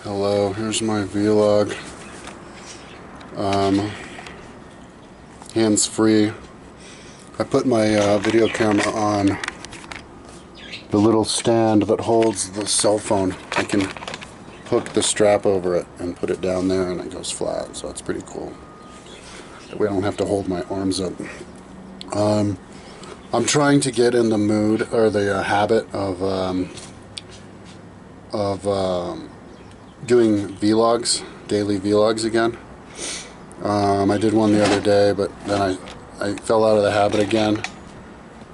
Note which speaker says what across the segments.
Speaker 1: Hello, here's my vlog. Hands-free. I put my video camera on the little stand that holds the cell phone. I can hook the strap over it and put it down there and it goes flat, so it's pretty cool. That way I don't have to hold my arms up. I'm trying to get in the mood or the habit of doing vlogs, daily vlogs again. I did one the other day, but then I fell out of the habit again.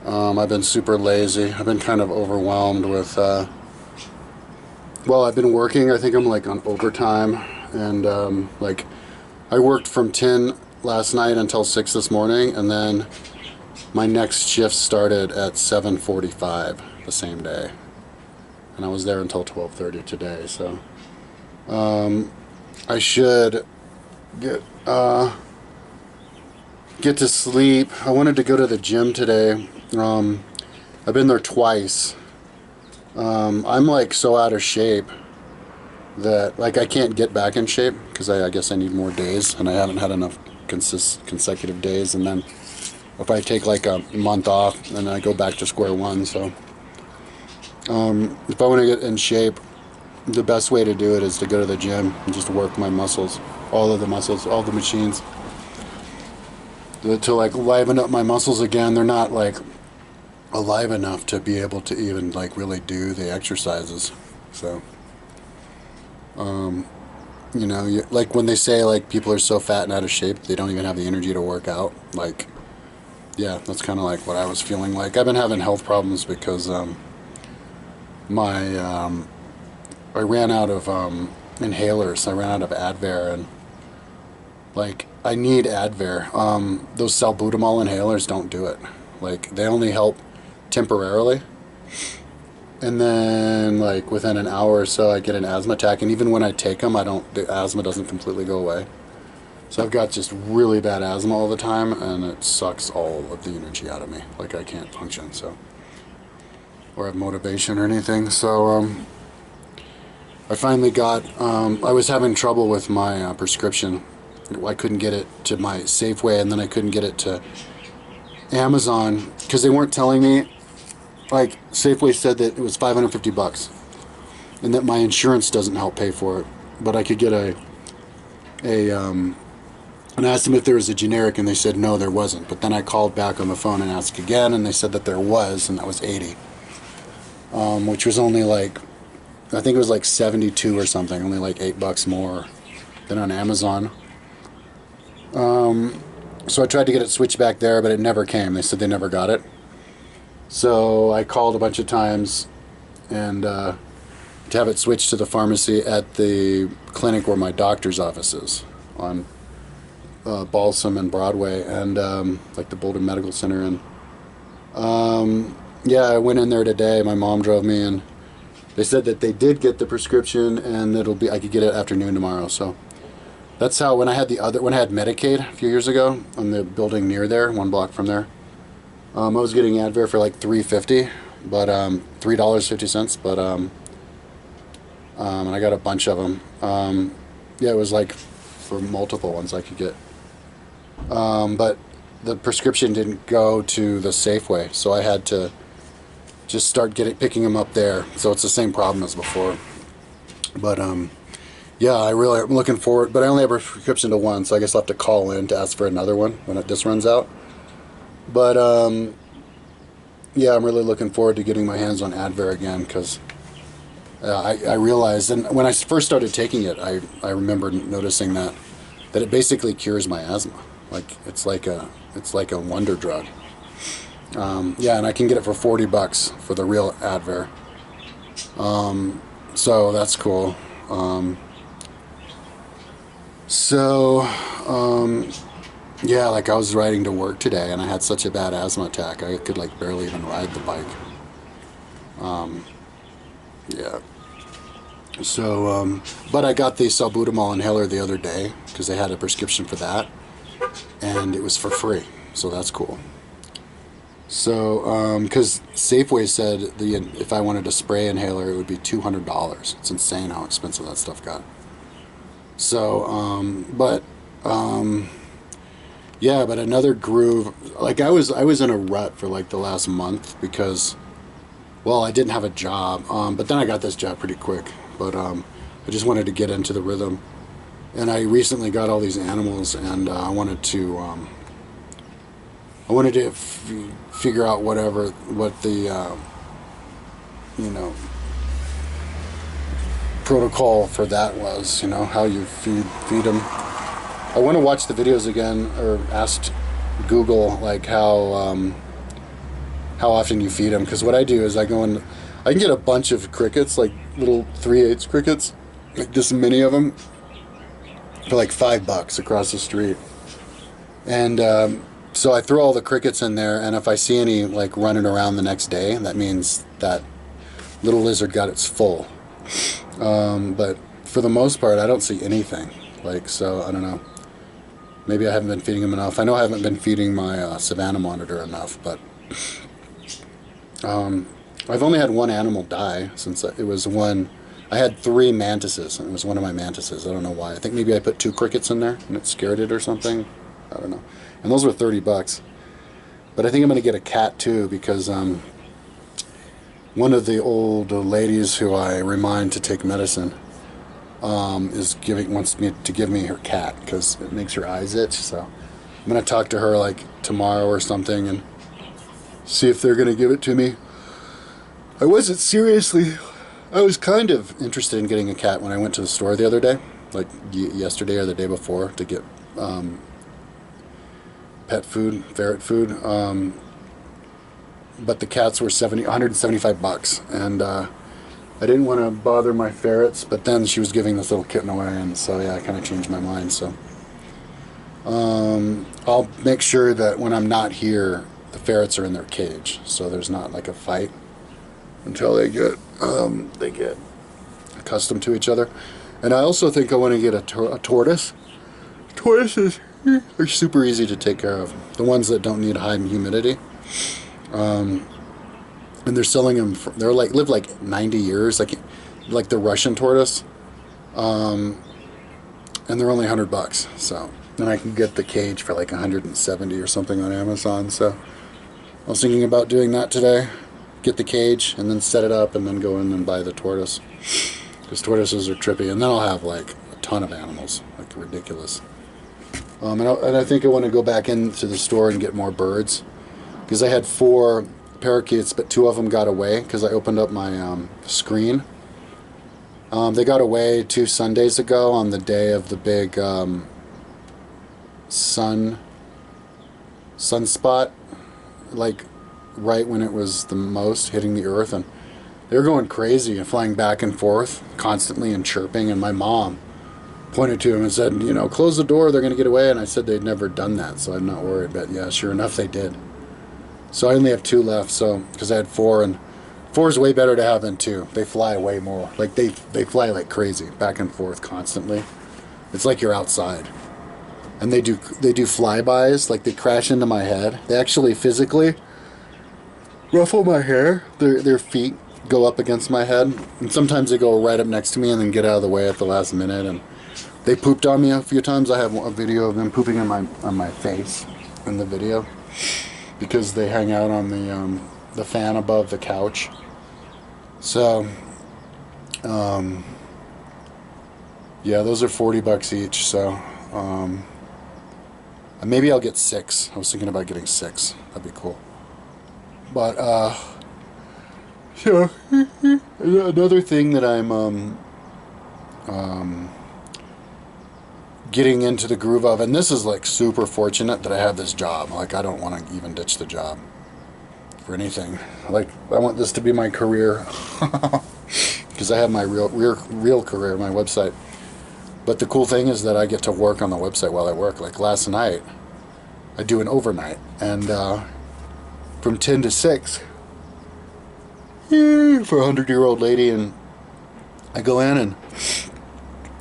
Speaker 1: I've been super lazy. I've been kind of overwhelmed with, well, I've been working. I think I'm like on overtime, and like I worked from 10 last night until 6 this morning, and then my next shift started at 7:45 the same day, and I was there until 12:30 today. So I should get to sleep. I wanted to go to the gym today. I've been there twice. I'm like so out of shape that like I can't get back in shape because I guess I need more days, and I haven't had enough consecutive days. And then if I take like a month off, then I go back to square one. So if I want to get in shape, the best way to do it is to go to the gym and just work my muscles, all the machines, to like liven up my muscles again. They're not like alive enough to be able to even like really do the exercises. So you know, like when they say like people are so fat and out of shape they don't even have the energy to work out, like, yeah, that's kind of like what I was feeling like. I've been having health problems because I ran out of inhalers. I ran out of Advair, and like I need Advair. Those salbutamol inhalers don't do it. Like they only help temporarily, and then like within an hour or so I get an asthma attack, and even when I take them, the asthma doesn't completely go away. So I've got just really bad asthma all the time, and it sucks all of the energy out of me. Like I can't function, so, or have motivation or anything. So I finally got, I was having trouble with my prescription. I couldn't get it to my Safeway, and then I couldn't get it to Amazon because they weren't telling me. Like Safeway said that it was $550 and that my insurance doesn't help pay for it, but I could get and I asked them if there was a generic, and they said no, there wasn't. But then I called back on the phone and asked again, and they said that there was, and that was $80, which was only like, I think it was like 72 or something, only like $8 more than on Amazon. So I tried to get it switched back there, but it never came. They said they never got it. So I called a bunch of times and to have it switched to the pharmacy at the clinic where my doctor's office is, on Balsam and Broadway, and like the Boulder Medical Center. And yeah, I went in there today. My mom drove me, and they said that they did get the prescription, and I could get it afternoon tomorrow. So that's how, when I had Medicaid a few years ago on the building near there, one block from there, I was getting Advair for like $3.50, but $3.50, but and I got a bunch of them. Yeah, it was like for multiple ones I could get. But the prescription didn't go to the Safeway, so I had to just start picking them up there. So it's the same problem as before. But yeah, I'm looking forward. But I only have a prescription to one, so I guess I'll have to call in to ask for another one when this runs out. But yeah, I'm really looking forward to getting my hands on Advair again, because I realized, and when I first started taking it, I remember noticing that it basically cures my asthma. Like it's like a wonder drug. Yeah, and I can get it for $40 for the real Advair. So that's cool. Yeah, like I was riding to work today, and I had such a bad asthma attack I could like barely even ride the bike. Yeah. So, but I got the salbutamol inhaler the other day because they had a prescription for that, and it was for free, so that's cool. So, because Safeway said if I wanted a spray inhaler, it would be $200. It's insane how expensive that stuff got. So, yeah, but another groove. Like I was in a rut for like the last month because, well, I didn't have a job. But then I got this job pretty quick. But I just wanted to get into the rhythm, and I recently got all these animals, and I wanted to figure out what the you know protocol for that was. How you feed them. I want to watch the videos again, or asked Google like how often you feed them. Because what I do is I go in, I can get a bunch of crickets, like little 3/8 crickets, like this many of them, for like $5 across the street. And so I throw all the crickets in there, and if I see any like running around the next day, that means that little lizard got its full. But for the most part, I don't see anything. Like, so I don't know. Maybe I haven't been feeding them enough. I know I haven't been feeding my Savannah monitor enough, but I've only had one animal die since it was one. I had 3 mantises, and it was one of my mantises. I don't know why. I think maybe I put 2 crickets in there, and it scared it or something. I don't know. And those were $30. But I think I'm going to get a cat too, because one of the old ladies who I remind to take medicine wants me to give me her cat because it makes her eyes itch. So I'm going to talk to her like tomorrow or something and see if they're going to give it to me. I was kind of interested in getting a cat when I went to the store the other day, like yesterday or the day before, to get pet food, ferret food. But the cats were $175, and I didn't want to bother my ferrets. But then she was giving this little kitten away, and so yeah, I kind of changed my mind. So I'll make sure that when I'm not here, the ferrets are in their cage, so there's not like a fight until they get accustomed to each other. And I also think I want to get a tortoise. Tortoises are super easy to take care of. The ones that don't need high humidity. And they're selling them. Live like 90 years, like the Russian tortoise. And they're only $100. So then I can get the cage for like 170 or something on Amazon. So I was thinking about doing that today. Get the cage and then set it up, and then go in and buy the tortoise. Because tortoises are trippy, and then I'll have like a ton of animals, like ridiculous. And I think I want to go back into the store and get more birds, because I had 4 parakeets, but 2 of them got away because I opened up my screen. They got away 2 Sundays ago on the day of the big sunspot, like right when it was the most hitting the earth, and they were going crazy and flying back and forth constantly and chirping. And my mom pointed to them and said, close the door, they're going to get away. And I said they'd never done that, so I'm not worried. But yeah, sure enough, they did. So I only have 2 left, so because I had 4, and 4 is way better to have than 2. They fly way more. Like they fly like crazy, back and forth constantly. It's like you're outside. And they do flybys, like they crash into my head. They actually physically ruffle my hair. Their feet go up against my head, and sometimes they go right up next to me and then get out of the way at the last minute. And they pooped on me a few times. I have a video of them pooping on my face in the video, because they hang out on the fan above the couch. So yeah, those are $40 each. So maybe I'll get 6. I was thinking about getting 6. That'd be cool. But so another thing that I'm getting into the groove of, and this is like super fortunate that I have this job. Like I don't want to even ditch the job for anything. Like I want this to be my career, because I have my real career, my website. But the cool thing is that I get to work on the website while I work. Like last night, I do an overnight, and from 10 to 6 for a 100-year-old lady, and I go in, and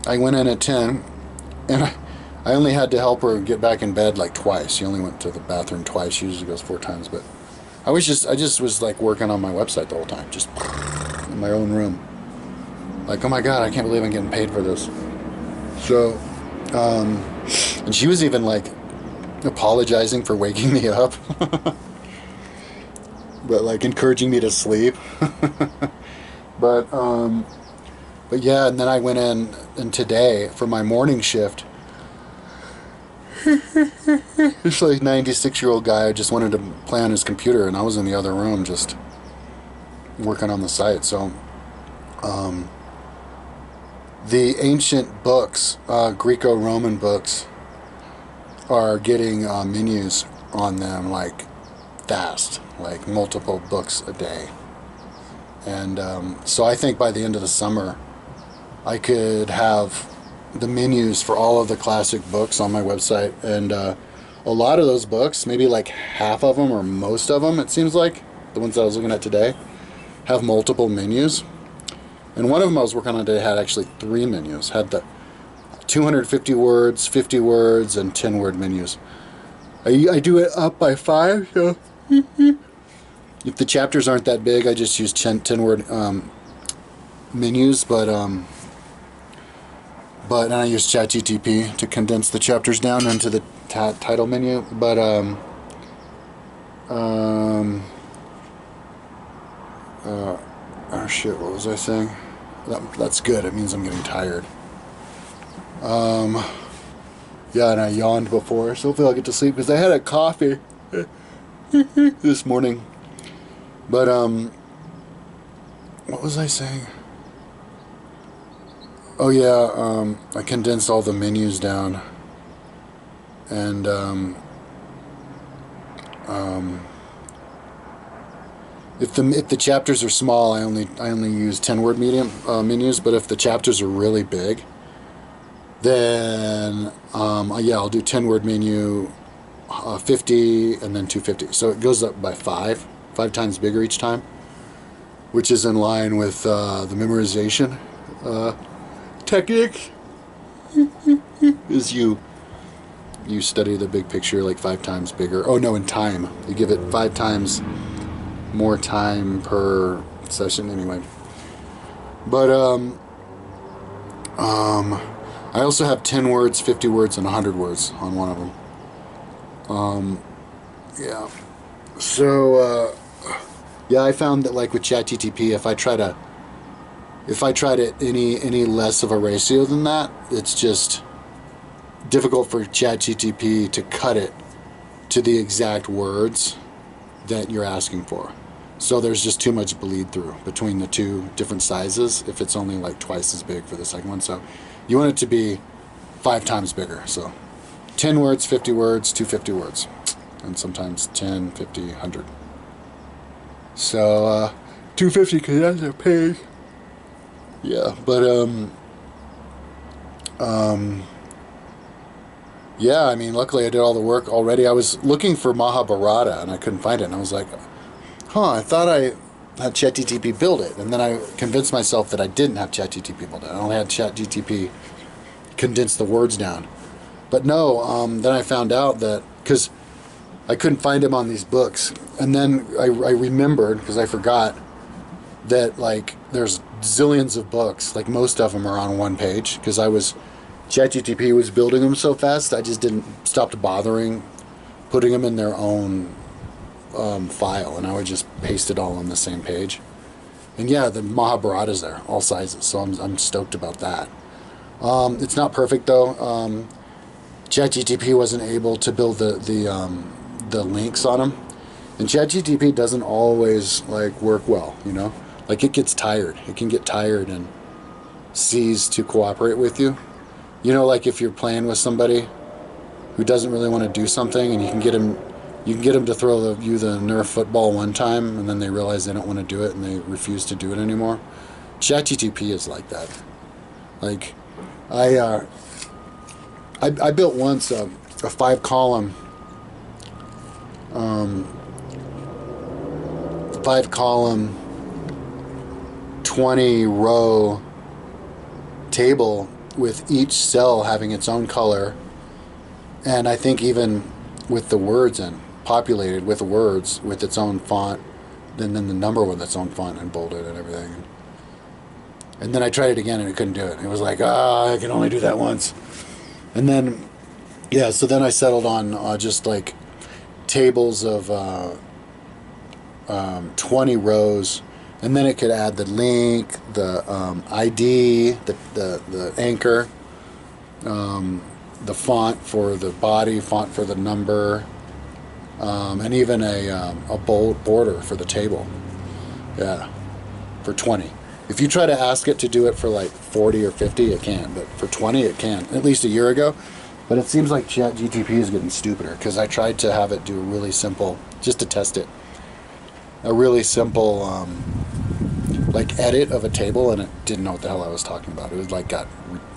Speaker 1: I went in at 10, and I only had to help her get back in bed like twice. She only went to the bathroom twice. She usually goes 4 times, but I just was like working on my website the whole time, just in my own room. Like, oh my God, I can't believe I'm getting paid for this. So, and she was even like apologizing for waking me up, but like encouraging me to sleep. But, but yeah, and then I went in, and today for my morning shift, this like 96-year-old guy just wanted to play on his computer, and I was in the other room just working on the site. So, the ancient books, Greco-Roman books, are getting menus on them like fast, like multiple books a day. And so I think by the end of the summer, I could have the menus for all of the classic books on my website. And a lot of those books, maybe like half of them or most of them, it seems like, the ones that I was looking at today, have multiple menus. And one of them I was working on today had actually 3 menus. Had the 250 words, 50 words, and 10-word menus. I do it up by 5, so if the chapters aren't that big, I just use 10-word menus, but and I use ChatGTP to condense the chapters down into the title menu. But oh shit, what was I saying? That's good. It means I'm getting tired. Yeah, and I yawned before, so hopefully I'll get to sleep because I had a coffee this morning. But what was I saying? Oh yeah, I condensed all the menus down, and if the chapters are small, I only use 10-word medium menus. But if the chapters are really big, then yeah, I'll do 10-word menu, 50, and then 250. So it goes up by 5 times bigger each time, which is in line with the memorization technique. Is you study the big picture like 5 times bigger. Oh no, in time. You give it 5 times more time per session anyway. But I also have 10 words, 50 words, and 100 words on one of them. Yeah. So yeah, I found that like with ChatGTP, if I try to any less of a ratio than that, it's just difficult for ChatGTP to cut it to the exact words that you're asking for. So there's just too much bleed through between the two different sizes if it's only like twice as big for the second one. So you want it to be 5 times bigger. So 10 words, 50 words, 250 words, and sometimes 10, 50, 100. So 250 because that's a page. Yeah, but yeah, I mean, luckily I did all the work already. I was looking for Mahabharata and I couldn't find it, and I was like, I thought I had ChatGTP build it, and then I convinced myself that I didn't have ChatGTP build it. I only had ChatGTP condense the words down. But no, then I found out that, because I couldn't find him on these books, and then I remembered, because I forgot, that like there's zillions of books, like most of them are on one page, because ChatGTP was building them so fast, I just stopped bothering putting them in their own file, and I would just paste it all on the same page. And yeah, the Mahabharata's there, all sizes, so I'm stoked about that. It's not perfect though. ChatGTP wasn't able to build the links on them, and ChatGTP doesn't always like work well, you know. Like it gets tired. It can get tired and cease to cooperate with you. You know, like if you're playing with somebody who doesn't really want to do something, and you can get them to throw you the Nerf football one time, and then they realize they don't want to do it and they refuse to do it anymore. ChatGTP is like that. Like I built once a 5-column 20-row table with each cell having its own color, and I think even with the words in. populated with words with its own font, then the number with its own font and bolded and everything. And then I tried it again and it couldn't do it. It was like, I can only do that once. And then, yeah, so then I settled on just like tables of 20 rows, and then it could add the link, the ID, the anchor, the font for the body, font for the number, and even a bold border for the table. Yeah, for 20. If you try to ask it to do it for like 40 or 50, it can't. But for 20, it can. At least a year ago. But it seems like ChatGTP is getting stupider, because I tried to have it do a really simple, just to test it, a really simple like edit of a table, and it didn't know what the hell I was talking about. It was like got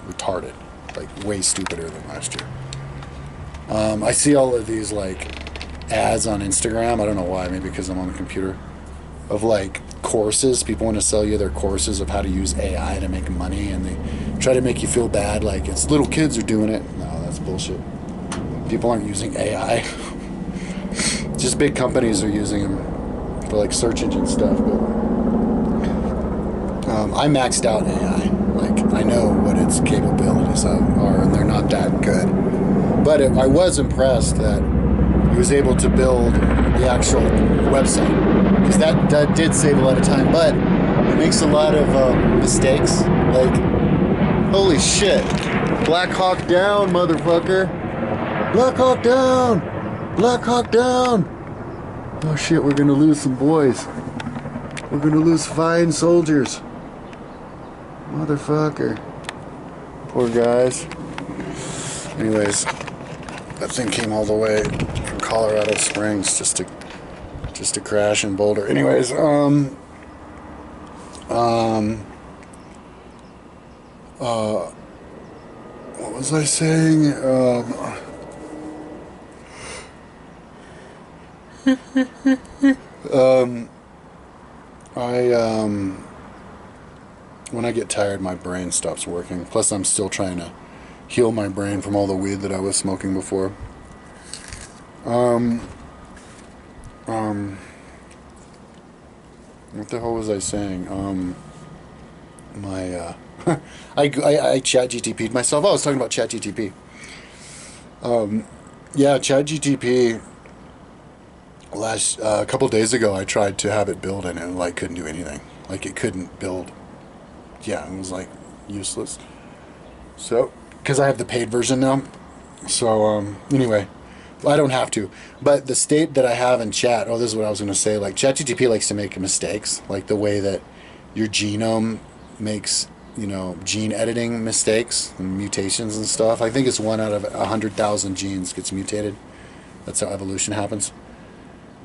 Speaker 1: retarded, like way stupider than last year. I see all of these like ads on Instagram. I don't know why, maybe because I'm on the computer, of like courses. People want to sell you their courses of how to use AI to make money, and they try to make you feel bad like it's little kids are doing it. No, that's bullshit. People aren't using AI. Just big companies are using them for like search engine stuff. But I maxed out AI. Like, I know what its capabilities are, and they're not that good. But I was impressed that he was able to build the actual website, because that did save a lot of time, but it makes a lot of mistakes. Like, holy shit, Black Hawk down, motherfucker. Black Hawk down. Black Hawk down. Oh shit, we're gonna lose some boys. We're gonna lose fine soldiers. Motherfucker. Poor guys. Anyways, that thing came all the way from Colorado Springs just to crash in Boulder. Anyways, what was I saying? When I get tired, my brain stops working. Plus, I'm still trying to heal my brain from all the weed that I was smoking before. What the hell was I saying? I chat GTP'd myself. Oh, I was talking about chat GTP. Yeah, chat GTP. A couple days ago, I tried to have it build, and it like couldn't do anything. Like, it couldn't build. Yeah, it was like useless. So, because I have the paid version now. So, anyway, I don't have to. But the state that I have in chat, this is what I was going to say. Like, ChatGPT likes to make mistakes, like the way that your genome makes, gene editing mistakes and mutations and stuff. I think it's 1 out of 100,000 genes gets mutated. That's how evolution happens.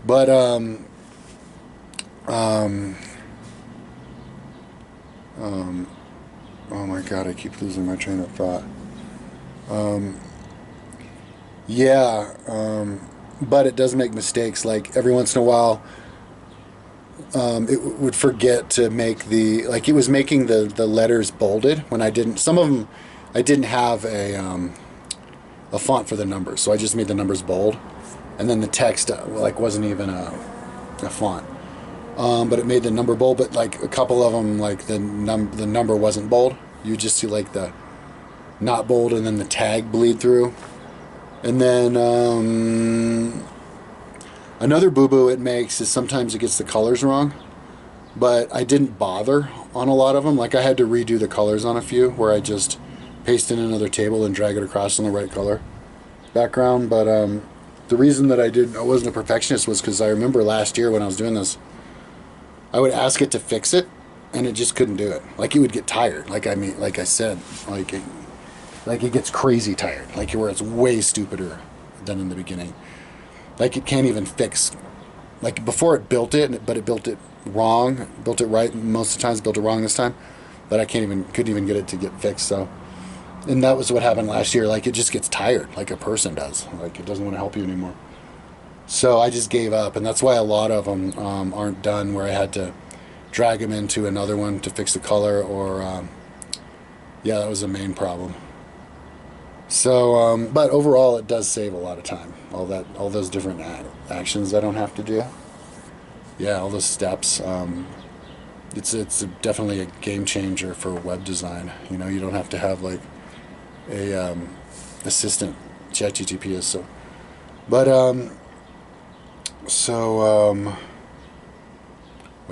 Speaker 1: But, oh my god, I keep losing my train of thought. But it does make mistakes. Like, every once in a while, it would forget to make it was making the letters bolded when I didn't. Some of them, I didn't have a font for the numbers, so I just made the numbers bold, and then the text wasn't even a font. But it made the number bold, but like a couple of them, like the number wasn't bold. You just see like the not bold, and then the tag bleed through. And then another boo-boo it makes is sometimes it gets the colors wrong. But I didn't bother on a lot of them. Like, I had to redo the colors on a few, where I just paste in another table and drag it across on the right color background. But the reason that I wasn't a perfectionist was because I remember last year when I was doing this, I would ask it to fix it, and it just couldn't do it. Like, it would get tired. Like I said, it gets crazy tired. Like, where it's way stupider than in the beginning. Like, it can't even fix. Like, before it built it, but it built it wrong. Built it right most of the times. Built it wrong this time. But I couldn't even get it to get fixed. So, and that was what happened last year. Like, it just gets tired, like a person does. Like, it doesn't want to help you anymore. So I just gave up, and that's why a lot of them aren't done, where I had to drag them into another one to fix the color, or yeah, that was the main problem. So, but overall, it does save a lot of time. All those different actions I don't have to do. Yeah, all those steps. Definitely a game changer for web design. You know, you don't have to have like a assistant. ChatGTP is so. But well,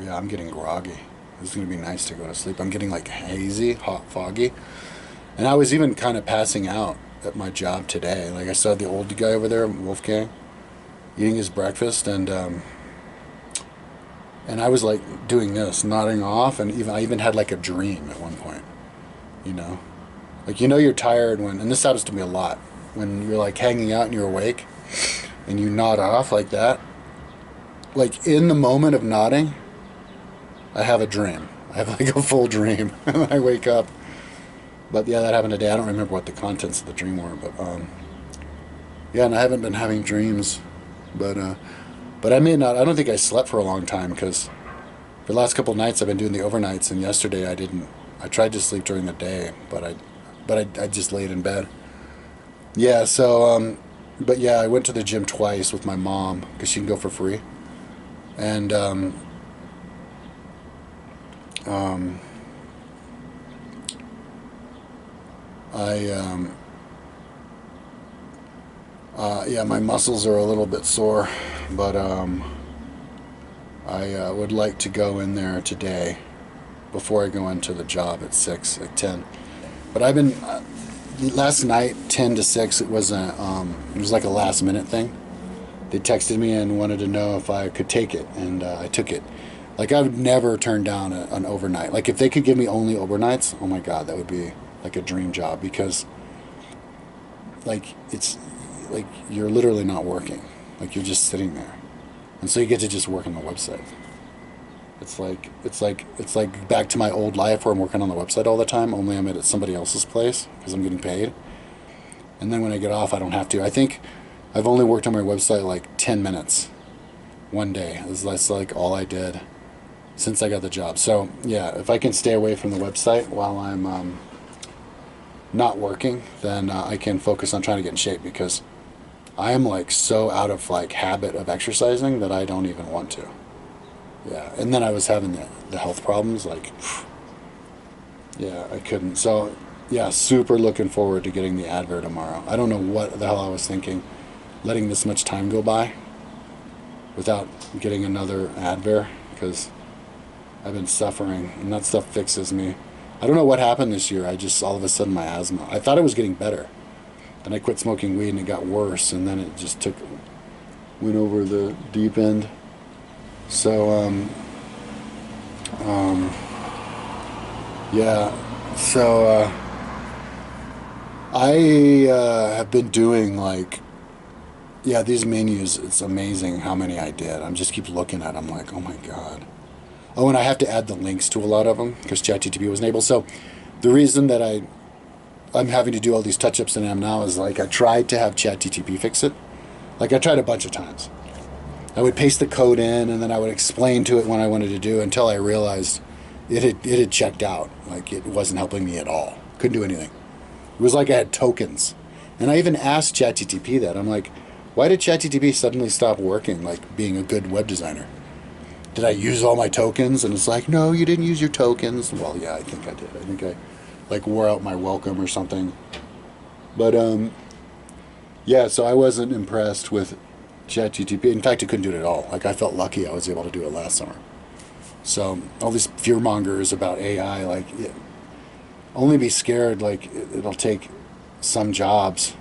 Speaker 1: yeah, I'm getting groggy. It's gonna be nice to go to sleep. I'm getting like hazy, hot, foggy, and I was even kind of passing out at my job today. Like I saw the old guy over there, Wolfgang, eating his breakfast, and I was like doing this, nodding off, and I even had like a dream at one point. You know, like you're tired when, and this happens to me a lot, when you're like hanging out and you're awake, and you nod off like that. Like in the moment of nodding, I have a dream. I have like a full dream, and I wake up. But yeah, that happened today. I don't remember what the contents of the dream were, but yeah, and I haven't been having dreams, but I may not. I don't think I slept for a long time because for the last couple of nights I've been doing the overnights, and yesterday I didn't. I tried to sleep during the day, but I just laid in bed. Yeah, so but yeah, I went to the gym twice with my mom because she can go for free, and um, I yeah, my muscles are a little bit sore, but I would like to go in there today before I go into the job at 6, at 10. But I've been last night 10 to 6. It was like a last minute thing. They texted me and wanted to know if I could take it, and I took it. Like I would never turn down an overnight. Like if they could give me only overnights, oh my god, that would be like a dream job because like it's like you're literally not working. Like you're just sitting there, and so you get to just work on the website. It's like back to my old life where I'm working on the website all the time. Only I'm at somebody else's place because I'm getting paid. And then when I get off, I don't have to. I think I've only worked on my website like 10 minutes one day. That's like all I did since I got the job. So yeah, if I can stay away from the website while I'm not working, then I can focus on trying to get in shape because I am like so out of like habit of exercising that I don't even want to. Yeah, and then I was having the health problems. Like, yeah, I couldn't. So yeah, super looking forward to getting the advert tomorrow. I don't know what the hell I was thinking, letting this much time go by without getting another advert because I've been suffering, and that stuff fixes me. I don't know what happened this year. I just all of a sudden my asthma. I thought it was getting better. Then I quit smoking weed and it got worse, and then it just went over the deep end. So yeah. So I have been doing like, yeah, these menus. It's amazing how many I did. I'm just keep looking at them like, oh my god. Oh, and I have to add the links to a lot of them because ChatGTP wasn't able. So the reason that I'm having to do all these touch-ups in am now is like I tried to have ChatGTP fix it. Like I tried a bunch of times. I would paste the code in and then I would explain to it what I wanted to do until I realized it had checked out. Like it wasn't helping me at all. Couldn't do anything. It was like I had tokens. And I even asked ChatGTP that. I'm like, why did ChatGTP suddenly stop working, like being a good web designer? Did I use all my tokens? And it's like, no, you didn't use your tokens. Well, yeah, I think I did. I think I like wore out my welcome or something. But yeah, so I wasn't impressed with ChatGTP. In fact, I couldn't do it at all. Like I felt lucky I was able to do it last summer. So all these fear mongers about AI, like only be scared. Like it'll take some jobs,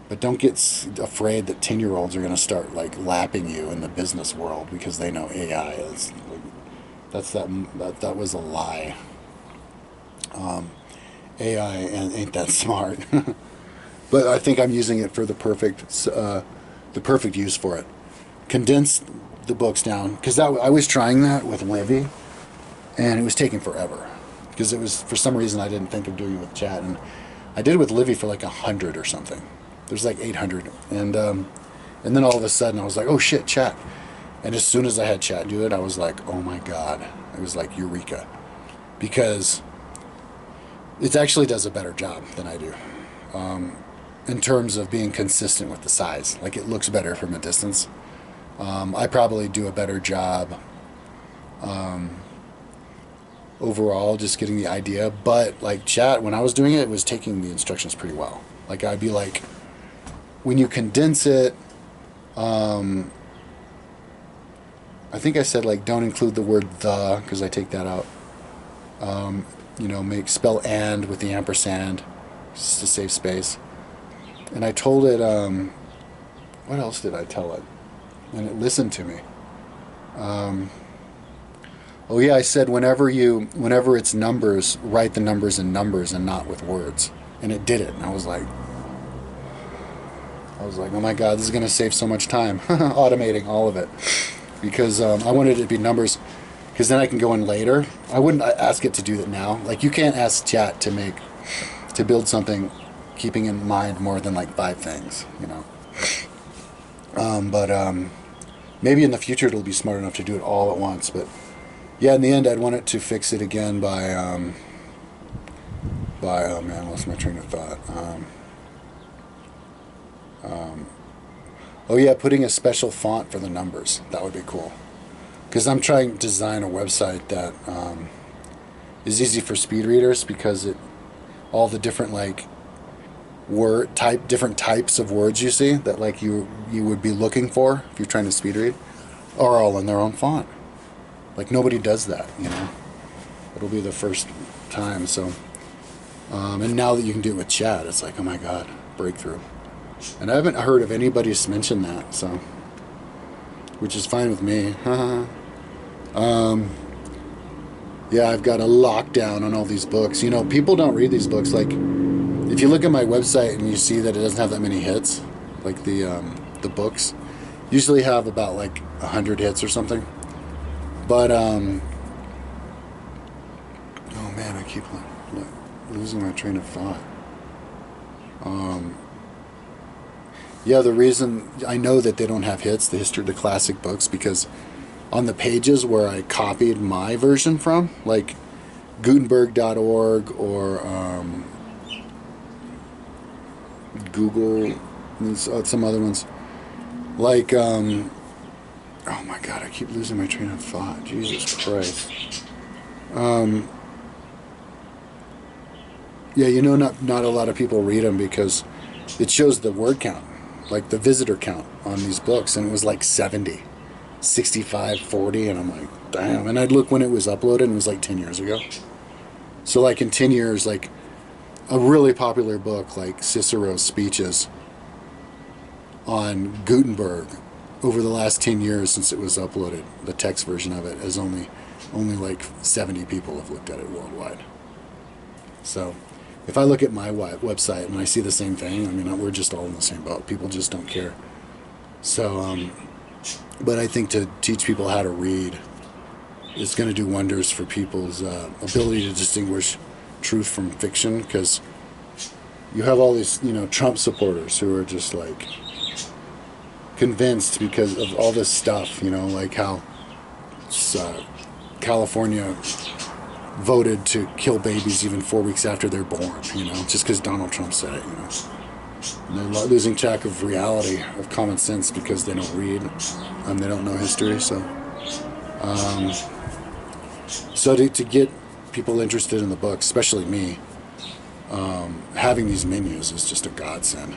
Speaker 1: but don't get afraid that 10-year-olds are going to start like lapping you in the business world because they know AI is. That was a lie. AI ain't that smart. But I think I'm using it for the perfect use for it. Condense the books down because I was trying that with Livy, and it was taking forever because it was for some reason I didn't think of doing it with chat, and I did it with Livy for like 100 or something. There's like 800, and then all of a sudden I was like, oh shit, chat. And as soon as I had chat do it, I was like, oh my god. It was like eureka, because it actually does a better job than I do. in terms of being consistent with the size. Like, it looks better from a distance. I probably do a better job overall, just getting the idea. But like chat, when I was doing it, it was taking the instructions pretty well. Like, I'd be like, when you condense it, I think I said, like, don't include the word the, because I take that out. You know, spell and with the ampersand, just to save space. And I told it, what else did I tell it? And it listened to me. Oh yeah, I said whenever it's numbers, write the numbers in numbers and not with words. And it did it. And I was like, oh my God, this is going to save so much time. Automating all of it. Because I wanted it to be numbers, because then I can go in later. I wouldn't ask it to do that now. Like, you can't ask chat to build something keeping in mind more than like 5 things, you know. But maybe in the future it'll be smart enough to do it all at once. But yeah, in the end, I'd want it to fix it again by oh man, lost my train of thought. Oh yeah, putting a special font for the numbers. That would be cool. Because I'm trying to design a website that is easy for speed readers, because all the different like different types of words you see that like you would be looking for if you're trying to speed read are all in their own font. Like, nobody does that, you know. It'll be the first time. So, and now that you can do it with chat, it's like, oh my God, breakthrough. And I haven't heard of anybody's mentioned that, so, which is fine with me. Yeah, I've got a lockdown on all these books. You know, people don't read these books. Like, if you look at my website and you see that it doesn't have that many hits, like the books usually have about like 100 hits or something. But oh man, I keep losing my train of thought. Yeah, the reason I know that they don't have hits, the history of the classic books, because on the pages where I copied my version from, like Gutenberg.org or Google, and some other ones, like oh my God, I keep losing my train of thought. Jesus Christ. Yeah, you know, not a lot of people read them because it shows the word count, like the visitor count on these books, and it was like 70, 65, 40, and I'm like, damn. And I'd look when it was uploaded, and it was like 10 years ago. So like in 10 years, like a really popular book like Cicero's Speeches on Gutenberg, over the last 10 years since it was uploaded, the text version of it is only like 70 people have looked at it worldwide. So if I look at my website and I see the same thing, I mean, we're just all in the same boat. People just don't care. So, but I think to teach people how to read is going to do wonders for people's ability to distinguish truth from fiction, because you have all these, you know, Trump supporters who are just like convinced because of all this stuff, you know, like how California voted to kill babies even 4 weeks after they're born, you know, just because Donald Trump said it, you know. And they're losing track of reality, of common sense, because they don't read and they don't know history. So, to get people interested in the book, especially me, having these menus is just a godsend.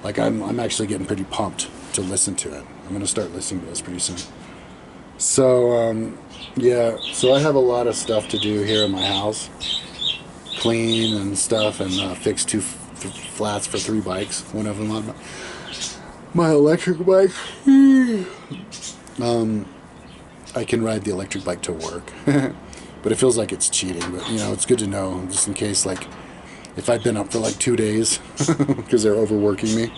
Speaker 1: Like, I'm actually getting pretty pumped to listen to it. I'm going to start listening to this pretty soon. So, yeah, so I have a lot of stuff to do here in my house. Clean and stuff, and fix 2 flats for 3 bikes. One of them on my electric bike. I can ride the electric bike to work. But it feels like it's cheating. But, you know, it's good to know, just in case, like, if I've been up for like 2 days because they're overworking me,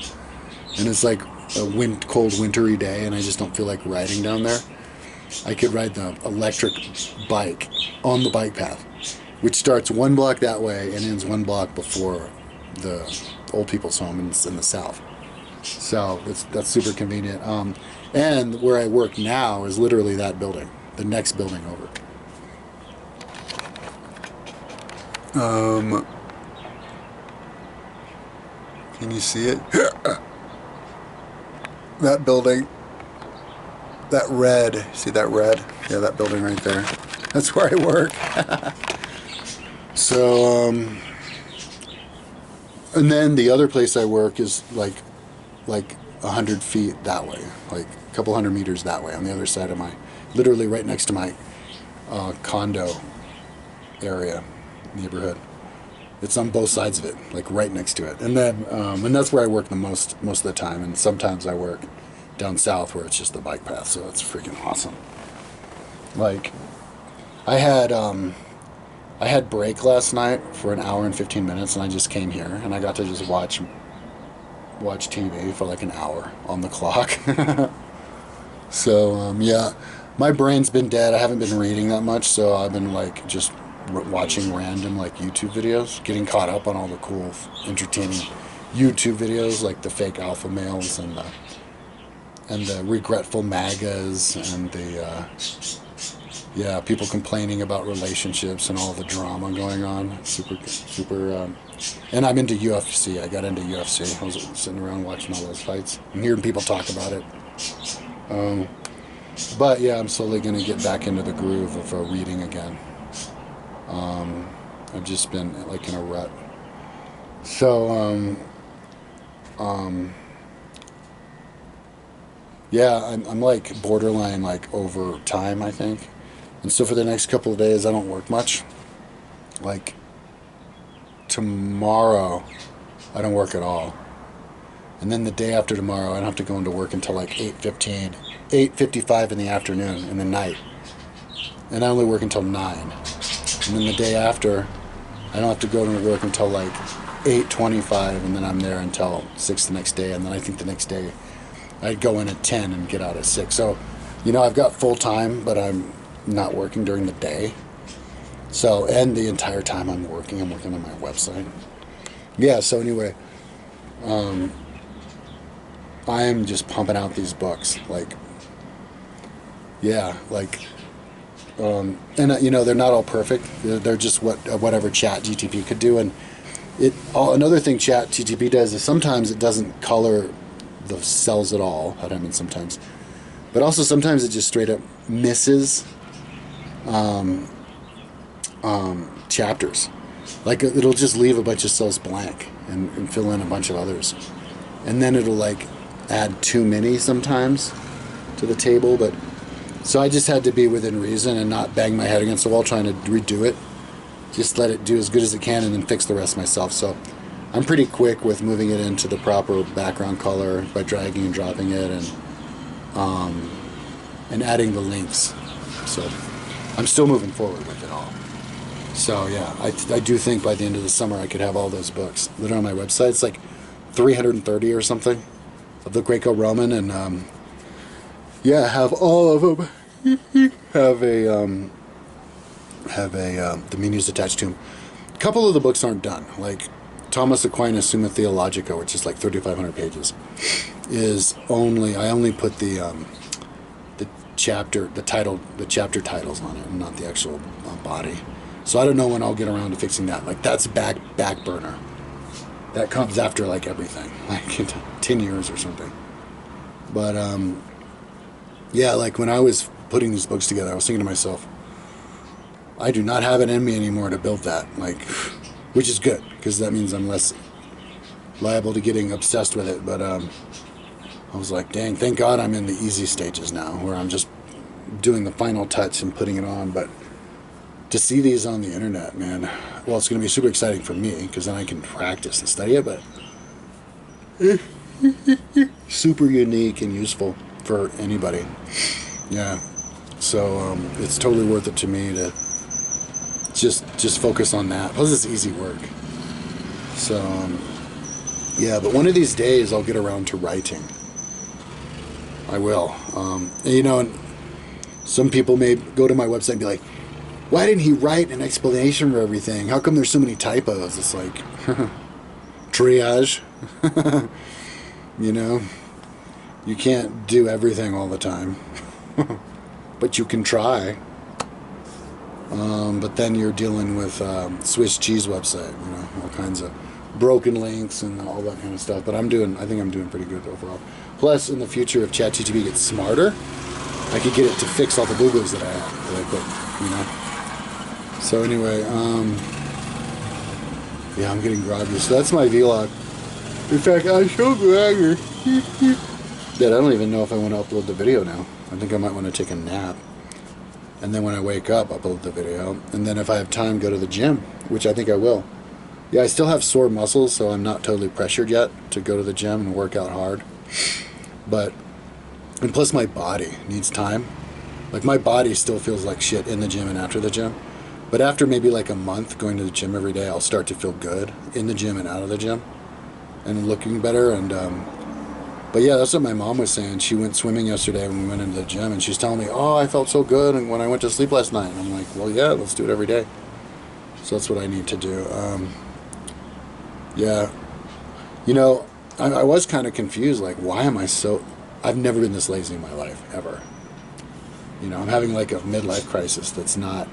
Speaker 1: and it's like a cold wintry day and I just don't feel like riding down there, I could ride the electric bike on the bike path, which starts 1 block that way and ends 1 block before the old people's home in the south. So that's super convenient. And where I work now is literally that building, the next building over. Can you see it? That building, that red, see that red? Yeah, that building right there. That's where I work. So, and then the other place I work is like 100 feet that way, like a couple hundred meters that way on the other side of my, literally right next to my condo area, neighborhood. It's on both sides of it, like right next to it. And then, and that's where I work the most of the time. And sometimes I work down south where it's just the bike path. So it's freaking awesome. Like, I had break last night for an hour and 15 minutes, and I just came here and I got to just watch TV for like an hour on the clock. So, yeah, my brain's been dead. I haven't been reading that much, so I've been like just watching random like YouTube videos, getting caught up on all the cool, entertaining YouTube videos like the fake alpha males and the regretful MAGAs and the yeah, people complaining about relationships and all the drama going on. Super. And I'm into UFC. I got into UFC. I was sitting around watching all those fights and hearing people talk about it. But yeah, I'm slowly going to get back into the groove of reading again. I've just been like in a rut. So, yeah, I'm like borderline like over time, I think. And so for the next couple of days, I don't work much. Like tomorrow, I don't work at all. And then the day after tomorrow, I don't have to go into work until like 8:15, 8:55 in the afternoon, in the night. And I only work until 9. And then the day after, I don't have to go to work until like 8:25, and then I'm there until 6 the next day. And then I think the next day, I'd go in at 10 and get out at 6. So, you know, I've got full time, but I'm not working during the day. So, and the entire time I'm working on my website. Yeah, so anyway, I'm just pumping out these books. Like, yeah, like, and you know, they're not all perfect. They're just whatever Chat GTP could do. And another thing Chat GTP does is sometimes it doesn't color the cells at all. I don't mean sometimes, but also sometimes it just straight up misses chapters. Like it'll just leave a bunch of cells blank and fill in a bunch of others, and then it'll like add too many sometimes to the table. But so I just had to be within reason and not bang my head against the wall trying to redo it. Just let it do as good as it can and then fix the rest myself. So I'm pretty quick with moving it into the proper background color by dragging and dropping it and adding the links. So I'm still moving forward with it all. So yeah, I do think by the end of the summer I could have all those books that are on my website. It's like 330 or something of the Greco-Roman, and yeah, have all of them. have the menus attached to them. A couple of the books aren't done. Like Thomas Aquinas' Summa Theologica, which is like 3,500 pages, I only put the chapter titles on it, and not the actual body. So I don't know when I'll get around to fixing that. Like that's back burner. That comes after like everything, like 10 years or something. But yeah, like when I was putting these books together, I was thinking to myself, I do not have it in me anymore to build that. Like, which is good because that means I'm less liable to getting obsessed with it. But I was like, dang, thank God I'm in the easy stages now, where I'm just doing the final touch and putting it on. But to see these on the internet, man, well, it's going to be super exciting for me because then I can practice and study it, but super unique and useful for anybody. Yeah, so it's totally worth it to me to just focus on that. Plus it's easy work. So yeah, but one of these days I'll get around to writing. I will. And, you know, and some people may go to my website and be like, why didn't he write an explanation for everything? How come there's so many typos? It's like, triage. You know, you can't do everything all the time. But you can try. But then you're dealing with Swiss cheese website, all kinds of broken links and all that kind of stuff. But I think I'm doing pretty good overall. Plus, in the future, if ChatGPT gets smarter, I could get it to fix all the boo-boos that I have, that I put, So anyway, yeah, I'm getting groggy. So that's my vlog. In fact, I'm so groggy that I don't even know if I want to upload the video now. I think I might want to take a nap. And then when I wake up, upload the video. And then if I have time, go to the gym, which I think I will. Yeah, I still have sore muscles, so I'm not totally pressured yet to go to the gym and work out hard. And plus my body needs time. Like my body still feels like shit in the gym and after the gym. But after maybe like a month going to the gym every day, I'll start to feel good in the gym and out of the gym. And looking better. But yeah, that's what my mom was saying. She went swimming yesterday when we went into the gym, and she's telling me, oh, I felt so good and when I went to sleep last night. And I'm like, well, yeah, let's do it every day. So that's what I need to do. Yeah. I was kind of confused, like, why am I so... I've never been this lazy in my life, ever. I'm having like a midlife crisis that's not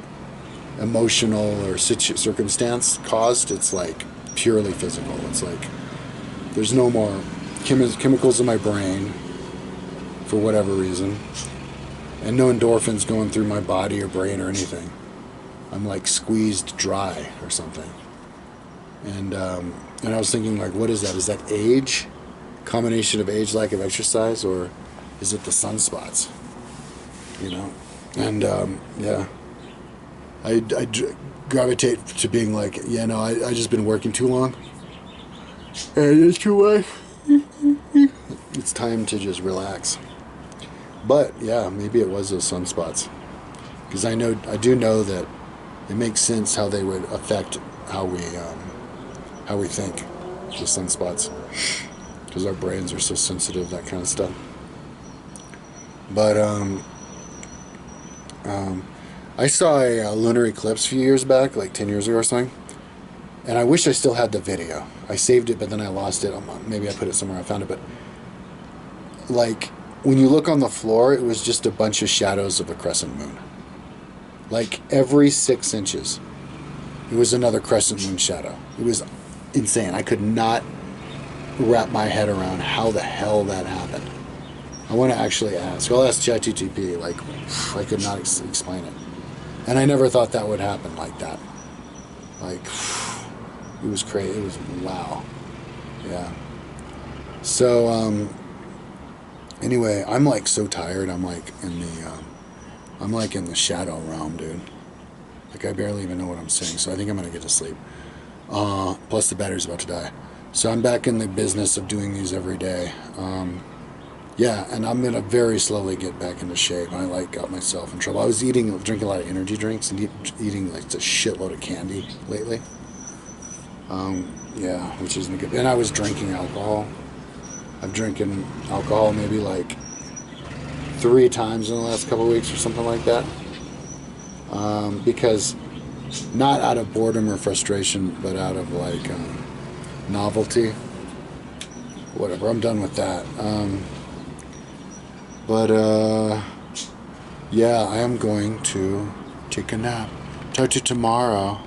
Speaker 1: emotional or circumstance caused. It's like purely physical. It's like there's no more chemicals in my brain for whatever reason, and no endorphins going through my body or brain or anything. I'm like squeezed dry or something. And I was thinking, like, what is that? Is that age? Combination of age, lack of exercise, or is it the sunspots? And yeah, I gravitate to being like, yeah, no, I just been working too long, and it's too late. It's time to just relax. But yeah, maybe it was those sunspots, because I do know that it makes sense how they would affect how we think, the sunspots, because our brains are so sensitive, that kind of stuff. But I saw a lunar eclipse a few years back, like 10 years ago or something, and I wish I still had the video. I saved it, but then I lost it. Maybe I put it somewhere, I found it, but like when you look on the floor, it was just a bunch of shadows of a crescent moon. Like every 6 inches, it was another crescent moon shadow. It was insane. I could not wrap my head around how the hell that happened. I want to actually ask. I'll ask ChatGPT. Like, I could not explain it. And I never thought that would happen like that. Like, it was crazy. It was, wow. Yeah. So, anyway, I'm like so tired. I'm like in the shadow realm, dude. Like, I barely even know what I'm saying. So I think I'm going to get to sleep. Plus the battery's about to die. So I'm back in the business of doing these every day. Yeah, and I'm going to very slowly get back into shape. I got myself in trouble. I was drinking a lot of energy drinks and eating like a shitload of candy lately. Yeah, which isn't good. And I was drinking alcohol. I've drinking alcohol maybe like 3 times in the last couple of weeks or something like that. Because not out of boredom or frustration, but out of like novelty. Whatever, I'm done with that. Yeah, I am going to take a nap. Talk to you tomorrow.